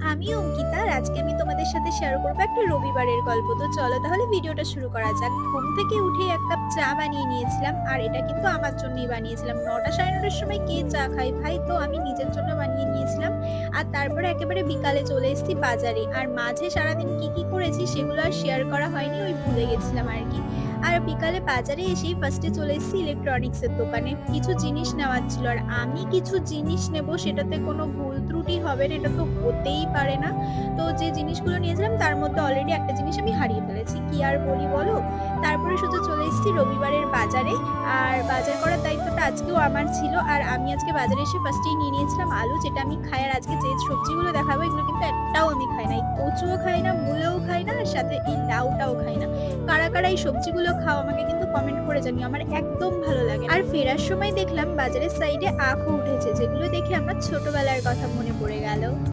আমি অঙ্কিতা। আর আজকে আমি তোমাদের সাথে শেয়ার করবো একটা রবিবারের গল্প। তো চলো তাহলে ভিডিওটা শুরু করা যাক। ঘুম থেকে উঠেই ১ কাপ চা বানিয়ে নিয়েছিলাম। আর এটা কিন্তু আমার জন্যই বানিয়েছিলাম। ৯টা ৯:৩০ সময় কে চা খায় ভাই? তো আমি নিজের জন্য বানিয়ে নিয়েছিলাম। আর তারপরে একেবারে বিকালে চলে এসেছি বাজারে। আর মাঝে সারাদিন কি করেছি সেগুলো আর শেয়ার করা হয়নি। ওই ভুলে গেছিলাম আরকি। আর বিকালে বাজারে এসেই ফার্স্টে চলে এসেছি ইলেকট্রনিক্স এর দোকানে। কিছু জিনিস নেওয়ার ছিল। আর আমি কিছু জিনিস নেব সেটাতে কোনো ভুল ত্রুটি হবে না, এটা তো হতেই পারে না। তো যে জিনিসগুলো নিয়েছিলাম তার মধ্যে অলরেডি একটা জিনিস আমি হারিয়ে ফেলেছি। কি আর বলি বলো? তারপরে সোজা চলে এসেছি রবিবারের বাজারে। আর বাজার করার দায়িত্বটা আজকেও আমার ছিল। আর আমি আজকে বাজারে এসে ফার্স্টেই নিয়ে নিয়েছিলাম আলু, যেটা আমি খাই। আর আজকে যে সবজিগুলো দেখাবো এগুলো কিন্তু একটাও আমি খাই না। এই কচুও খাই না, মূলোও খাই না, আর সাথে এই লাউটাও খাই না। কারা এই সবজিগুলো খাও আমাকে কিন্তু কমেন্ট করে জানিও। আমার একদম ভালো লাগে না। আর ফেরার সময় দেখলাম বাজারের সাইডে আখও উঠেছে, যেগুলো দেখে আমার ছোটবেলার কথা মনে পড়ে গেল।